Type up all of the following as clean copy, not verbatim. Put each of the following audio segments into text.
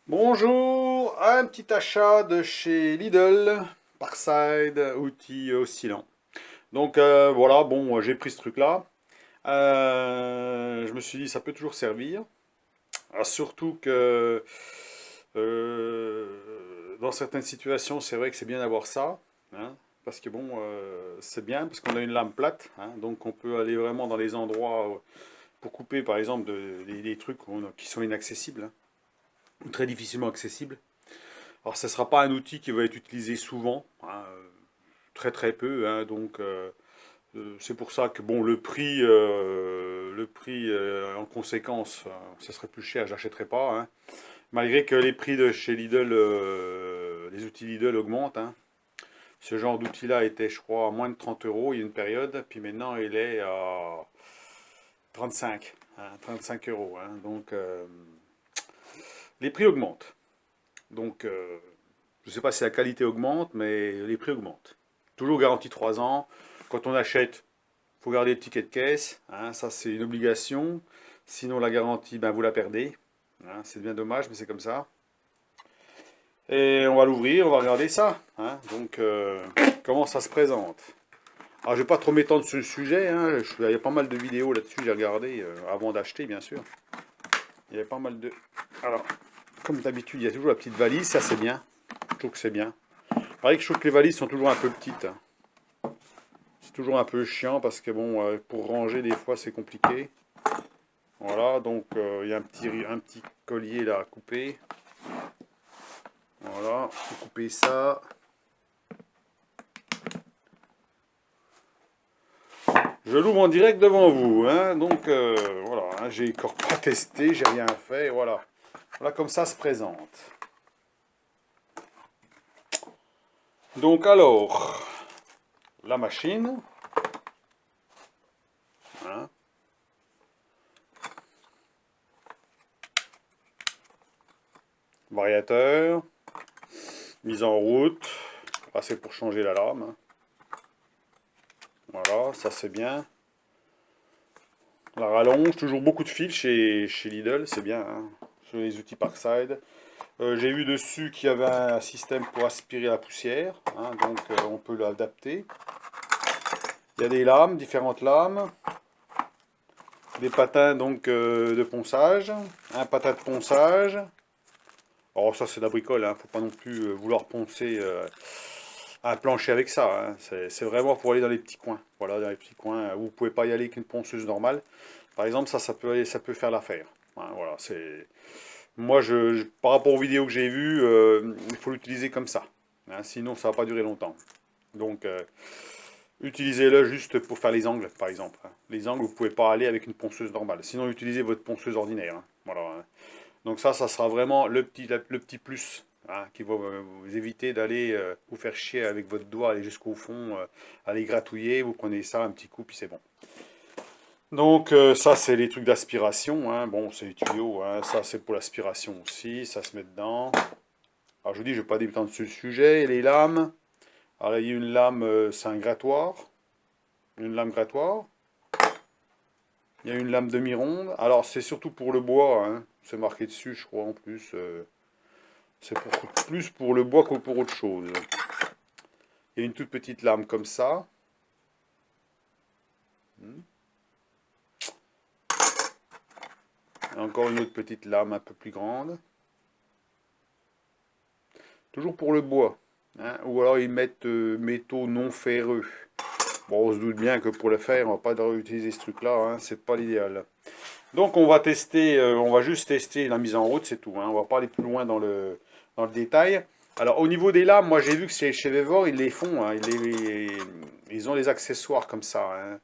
Bonjour, un petit achat de chez Lidl, Parkside, outils oscillants. Donc voilà, bon, j'ai pris ce truc-là. Je me suis dit, ça peut toujours servir. Surtout que dans certaines situations, c'est vrai que c'est bien d'avoir ça, hein, parce que bon, c'est bien, parce qu'on a une lame plate, hein, donc on peut aller vraiment dans les endroits pour couper, par exemple, des trucs qui sont inaccessibles, hein, ou très difficilement accessibles. Alors, ce ne sera pas un outil qui va être utilisé souvent, hein, très très peu, hein, donc c'est pour ça que bon, le prix en conséquence, ça serait plus cher, j'achèterais pas, hein. Malgré que les prix de chez Lidl, les outils Lidl augmentent, hein. Ce genre d'outil-là était, je crois, à moins de 30 euros il y a une période, puis maintenant il est à 35, hein, 35 euros, hein. Donc les prix augmentent. Donc je ne sais pas si la qualité augmente, mais les prix augmentent. Toujours garantie 3 ans. Quand on achète, il faut garder le ticket de caisse, hein, ça c'est une obligation. Sinon la garantie, ben, vous la perdez, hein, c'est bien dommage, mais c'est comme ça. Et on va l'ouvrir, on va regarder ça, hein. Donc comment ça se présente. Alors je ne vais pas trop m'étendre sur le sujet, hein. Il y a pas mal de vidéos là-dessus, j'ai regardé avant d'acheter bien sûr. Il y avait pas mal de... Alors, comme d'habitude, il y a toujours la petite valise, ça c'est bien. Je trouve que c'est bien. Pareil que je trouve que les valises sont toujours un peu petites, hein. C'est toujours un peu chiant parce que bon, pour ranger des fois c'est compliqué. Voilà, donc il y a un petit collier là à couper. Voilà, faut couper ça. Je l'ouvre en direct devant vous, hein, donc voilà, hein, j'ai encore pas testé, j'ai rien fait, voilà. Voilà comme ça se présente. Donc alors, la machine, hein, variateur, mise en route, ah, c'est pour changer la lame, hein. Voilà, ça c'est bien. La rallonge, toujours beaucoup de fils chez Lidl, c'est bien, hein, sur les outils Parkside. J'ai vu dessus qu'il y avait un système pour aspirer la poussière, hein, donc on peut l'adapter. Il y a des lames, différentes lames, des patins donc de ponçage, un patin de ponçage. Alors ça c'est de la bricole, hein, faut pas non plus vouloir poncer un plancher avec ça, hein. C'est vraiment pour aller dans les petits coins. Voilà, dans les petits coins où vous pouvez pas y aller avec une ponceuse normale. Par exemple, ça peut faire l'affaire, hein, voilà, c'est... Moi, par rapport aux vidéos que j'ai vues, il faut l'utiliser comme ça, hein, sinon ça va pas durer longtemps. Donc, utilisez-le juste pour faire les angles, par exemple, hein. Les angles, vous pouvez pas aller avec une ponceuse normale. Sinon, utilisez votre ponceuse ordinaire, hein. Voilà, hein. Donc ça sera vraiment le petit plus, hein, qui va vous éviter d'aller vous faire chier avec votre doigt, aller jusqu'au fond, aller gratouiller. Vous prenez ça, un petit coup, puis c'est bon. Donc ça c'est les trucs d'aspiration, hein. Bon c'est les tuyaux, hein. Ça c'est pour l'aspiration aussi, ça se met dedans. Alors je vous dis, je ne vais pas débuter sur le sujet. Et les lames, alors il y a une lame, c'est un grattoir, une lame grattoir. Il y a une lame demi-ronde, alors c'est surtout pour le bois, hein. C'est marqué dessus je crois en plus. C'est plus pour le bois que pour autre chose. Il y a une toute petite lame comme ça. Et encore une autre petite lame un peu plus grande. Toujours pour le bois, hein. Ou alors ils mettent métaux non ferreux. Bon, on se doute bien que pour le fer, on va pas utiliser ce truc-là, hein, c'est pas l'idéal. Donc on va tester, on va juste tester la mise en route, c'est tout, hein. On va pas aller plus loin dans le détail. Alors au niveau des lames, moi j'ai vu que chez Vevor, ils les font, hein, ils ont les accessoires comme ça, hein.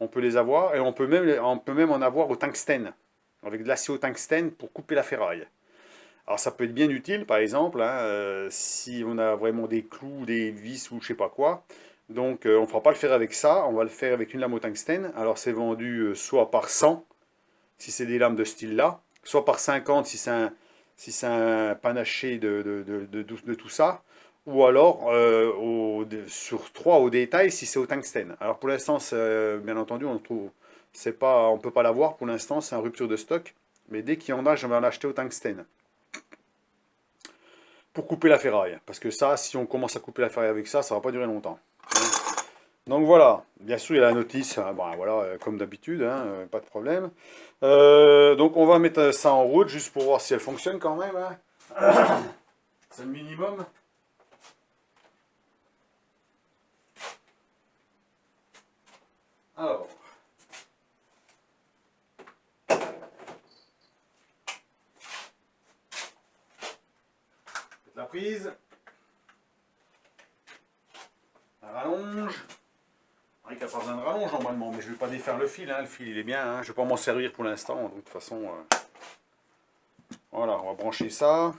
On peut les avoir et on peut même en avoir au tungstène, avec de l'acier au tungstène pour couper la ferraille. Alors ça peut être bien utile, par exemple, hein, si on a vraiment des clous, des vis ou je sais pas quoi. Donc on ne fera pas le faire avec ça, on va le faire avec une lame au tungstène. Alors c'est vendu soit par 100, si c'est des lames de ce style-là, soit par 50 si c'est un panaché de tout ça, ou alors sur 3 au détail si c'est au tungstène. Alors pour l'instant, bien entendu, on ne peut pas l'avoir pour l'instant, c'est en rupture de stock, mais dès qu'il y en a, je vais en acheter au tungstène. pour couper la ferraille. Parce que ça, si on commence à couper la ferraille avec ça, ça va pas durer longtemps. Donc voilà, bien sûr il y a la notice, hein, bon, voilà, comme d'habitude, hein, pas de problème. Donc on va mettre ça en route juste pour voir si elle fonctionne quand même. Hein. C'est le minimum. Alors. La prise. La rallonge. Il n'y a pas besoin de rallonge normalement, mais je ne vais pas défaire le fil. Hein. Le fil il est bien, hein. Je ne vais pas m'en servir pour l'instant. Donc de toute façon, voilà, on va brancher ça.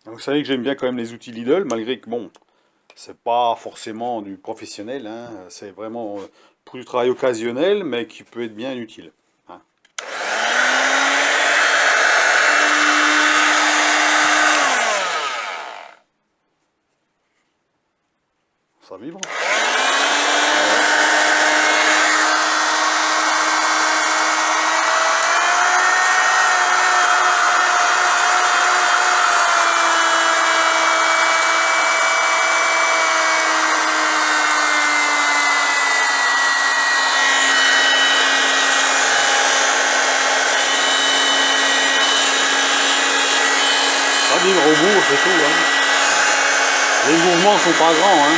Vous savez que j'aime bien quand même les outils Lidl, malgré que bon, c'est pas forcément du professionnel, hein, c'est vraiment pour du travail occasionnel, mais qui peut être bien utile. Hein. Ça vibre. Ça vibre au bout, c'est tout. Hein. Les mouvements sont pas grands. Hein.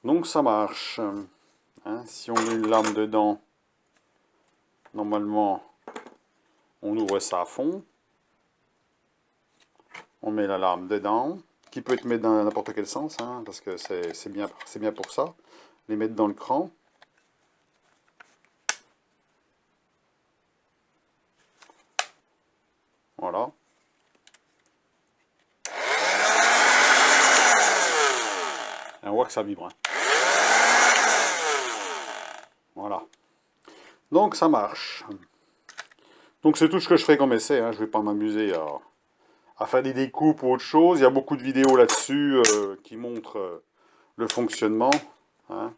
Donc ça marche. Hein, si on met une lame dedans, normalement, on ouvre ça à fond. On met la lame dedans, qui peut être mise dans n'importe quel sens, hein, parce que c'est bien pour ça. Les mettre dans le cran. Voilà. Et on voit que ça vibre. Hein. Voilà. Donc ça marche. Donc c'est tout ce que je ferai comme essai. Hein. Je ne vais pas m'amuser à faire des découpes ou autre chose. Il y a beaucoup de vidéos là-dessus qui montrent le fonctionnement. Hein.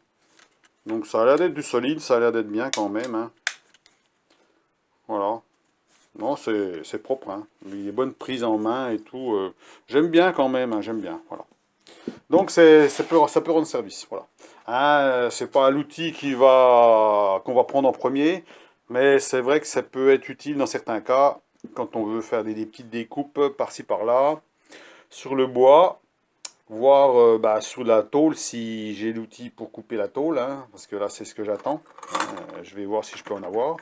Donc ça a l'air d'être du solide, ça a l'air d'être bien quand même. Hein. Voilà. Non, c'est propre. Hein. Il y a bonne prise en main et tout. J'aime bien quand même, hein, j'aime bien. Voilà. Donc ça peut rendre service. Voilà. Hein, c'est pas l'outil qu'on va prendre en premier, mais c'est vrai que ça peut être utile dans certains cas, quand on veut faire des petites découpes par-ci par-là, sur le bois, voir sur la tôle si j'ai l'outil pour couper la tôle, hein, parce que là c'est ce que j'attends. Je vais voir si je peux en avoir.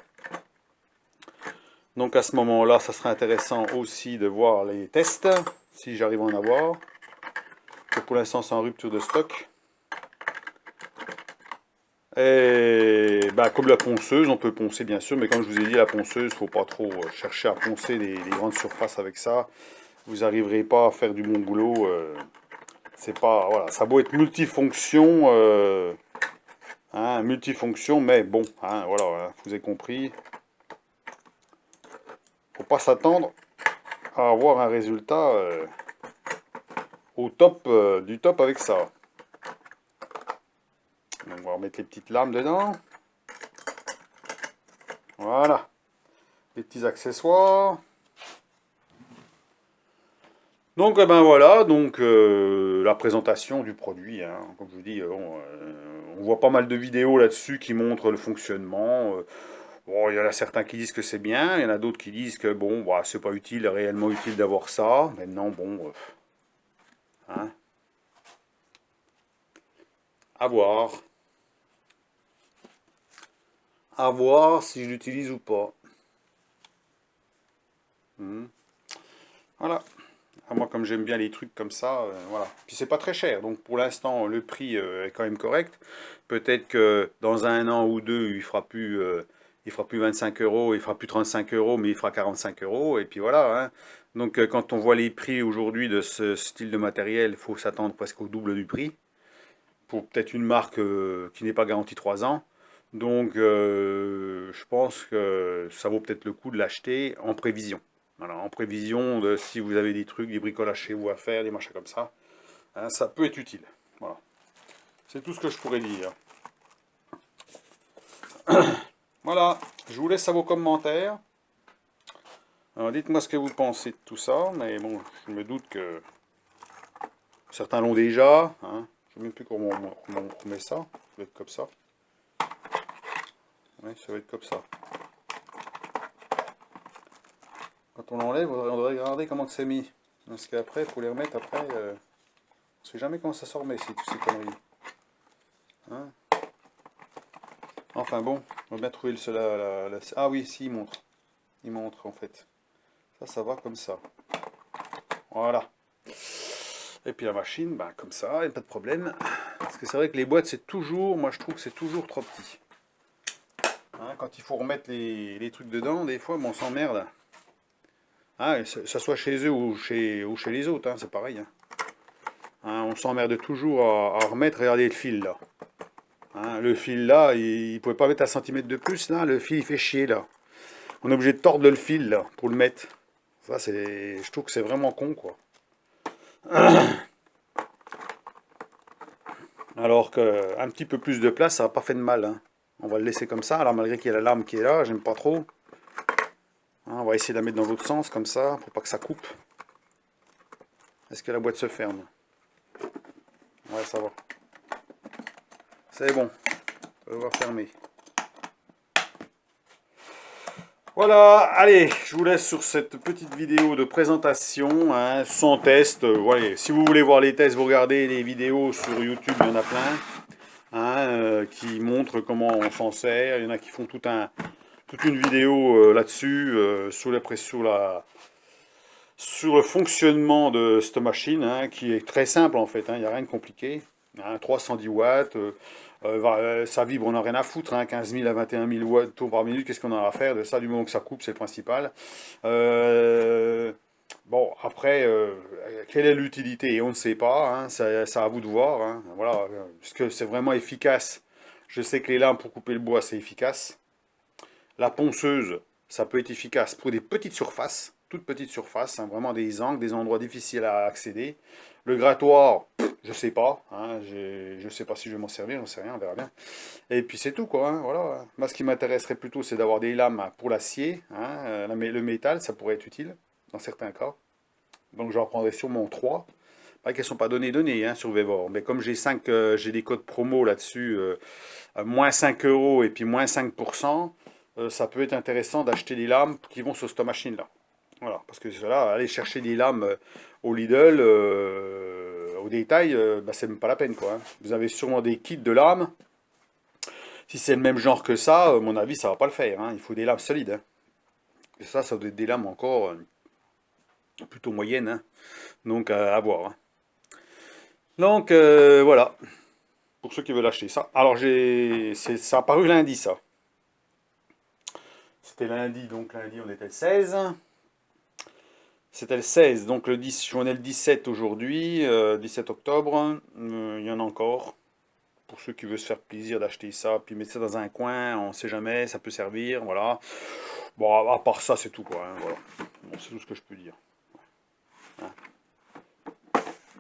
Donc à ce moment-là, ça serait intéressant aussi de voir les tests, si j'arrive à en avoir. Pour l'instant, c'est en rupture de stock. Et comme la ponceuse, on peut poncer bien sûr, mais comme je vous ai dit, la ponceuse, il ne faut pas trop chercher à poncer les grandes surfaces avec ça. Vous n'arriverez pas à faire du bon boulot. C'est pas, voilà, ça a beau être multifonction, hein, multifonction, mais bon, hein, voilà, hein, vous avez compris. Faut pas s'attendre à avoir un résultat au top du top avec ça. Donc on va remettre les petites lames dedans. Voilà. Les petits accessoires. Donc voilà, donc la présentation du produit. Hein. Comme je vous dis, on voit pas mal de vidéos là-dessus qui montrent le fonctionnement. Bon, il y en a certains qui disent que c'est bien, il y en a d'autres qui disent que bon, bah, c'est pas utile, réellement utile d'avoir ça. Maintenant, bon, hein, à voir. À voir si je l'utilise ou pas. Voilà. Moi, comme j'aime bien les trucs comme ça, voilà. Puis c'est pas très cher, donc pour l'instant, le prix est quand même correct. Peut-être que dans un an ou deux, il fera plus 25 euros, il fera plus 35 euros, mais il fera 45 euros, et puis voilà. Hein. Donc quand on voit les prix aujourd'hui de ce style de matériel, il faut s'attendre presque au double du prix, pour peut-être une marque qui n'est pas garantie 3 ans. Donc je pense que ça vaut peut-être le coup de l'acheter en prévision. Voilà, en prévision de si vous avez des trucs, des bricolages chez vous à faire, des machins comme ça. Hein, ça peut être utile. Voilà. C'est tout ce que je pourrais dire. Voilà, je vous laisse à vos commentaires. Alors dites-moi ce que vous pensez de tout ça, mais bon, je me doute que certains l'ont déjà. Hein. Je ne sais même plus comment on remet ça. Ça va être comme ça. Oui, ça va être comme ça. Quand on l'enlève, on devrait regarder comment c'est mis. Parce qu'après, il faut les remettre après. On ne sait jamais comment ça se remet, toutes ces conneries. Hein. Enfin bon, on va bien trouver le seul. Ah oui, si, il montre. Il montre en fait. Ça va comme ça. Voilà. Et puis la machine, bah, comme ça, il n'y a pas de problème. Parce que c'est vrai que les boîtes, c'est toujours, moi je trouve que c'est toujours trop petit. Hein, quand il faut remettre les trucs dedans, des fois, bon, on s'emmerde. Hein, ça soit chez eux ou chez les autres, hein, c'est pareil. Hein. Hein, on s'emmerde toujours à remettre, regardez le fil là. Hein, le fil là, il ne pouvait pas mettre un centimètre de plus, là, le fil il fait chier là. On est obligé de tordre le fil là, pour le mettre. Ça, je trouve que c'est vraiment con quoi. Alors qu'un petit peu plus de place, ça n'a pas fait de mal. Hein. On va le laisser comme ça. Alors malgré qu'il y a la lame qui est là, j'aime pas trop. Hein, on va essayer de la mettre dans l'autre sens, comme ça, pour pas que ça coupe. Est-ce que la boîte se ferme? Ouais, ça va. C'est bon. On va fermer. Voilà, allez, je vous laisse sur cette petite vidéo de présentation, hein, sans test. Voilà. Si vous voulez voir les tests, vous regardez les vidéos sur YouTube, il y en a plein. Hein, qui montrent comment on s'en sert. Il y en a qui font toute une vidéo là-dessus, sur le fonctionnement de cette machine, hein, qui est très simple en fait, hein, il n'y a rien de compliqué. Hein, 310 watts, ça vibre, on n'a rien à foutre, hein, 15 000 à 21 000 watts tours par minute, qu'est-ce qu'on a à faire de ça, du moment que ça coupe, c'est le principal. Bon, après, quelle est l'utilité? On ne sait pas, hein, c'est à vous de voir. Hein, voilà, puisque c'est vraiment efficace. Je sais que les lames pour couper le bois, c'est efficace. La ponceuse, ça peut être efficace pour des petites surfaces, toutes petites surfaces, hein, vraiment des angles, des endroits difficiles à accéder. Le grattoir, je sais pas, hein, je sais pas si je vais m'en servir, j'en sais rien, on verra bien. Et puis c'est tout quoi, hein, voilà. Moi ce qui m'intéresserait plutôt c'est d'avoir des lames pour l'acier, hein, le métal ça pourrait être utile dans certains cas. Donc j'en prendrai sûrement 3. Pas qu'elles ne sont pas données hein, sur Vevor. Mais comme j'ai des codes promo là-dessus, moins 5 euros et puis moins 5%, ça peut être intéressant d'acheter des lames qui vont sur cette machine-là. Voilà, parce que là, aller chercher des lames au Lidl, au détail, bah, c'est même pas la peine quoi. Hein. Vous avez sûrement des kits de lames. Si c'est le même genre que ça, à mon avis, ça va pas le faire. Hein. Il faut des lames solides. Hein. Et ça doit être des lames encore plutôt moyennes. Hein. Donc à voir. Hein. Donc voilà, pour ceux qui veulent acheter ça. Alors ça a paru lundi ça. C'était lundi, donc lundi on était le 16. C'était le 16, donc le 10, on est le 17 aujourd'hui, 17 octobre. Il y en a encore. Pour ceux qui veulent se faire plaisir d'acheter ça, puis mettre ça dans un coin, on sait jamais, ça peut servir, voilà. Bon, à part ça, c'est tout quoi. Hein, voilà. Bon, c'est tout ce que je peux dire. Hein.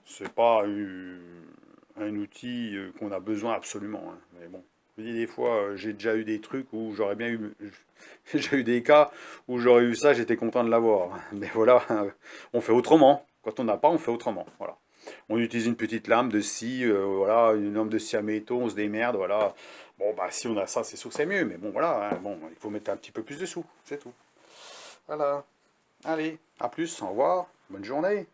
C'est pas un outil qu'on a besoin absolument. Hein. Mais bon, je dis des fois, j'ai déjà eu des trucs où j'aurais bien eu. J'ai eu des cas où j'aurais eu ça, j'étais content de l'avoir. Mais voilà, on fait autrement. Quand on n'a pas, on fait autrement. Voilà. On utilise une petite lame de scie, voilà, une lame de scie à métaux, on se démerde, voilà. Bon, bah si on a ça, c'est sûr que c'est mieux. Mais bon, voilà, hein, bon, il faut mettre un petit peu plus de sous, c'est tout. Voilà. Allez, à plus, au revoir, bonne journée.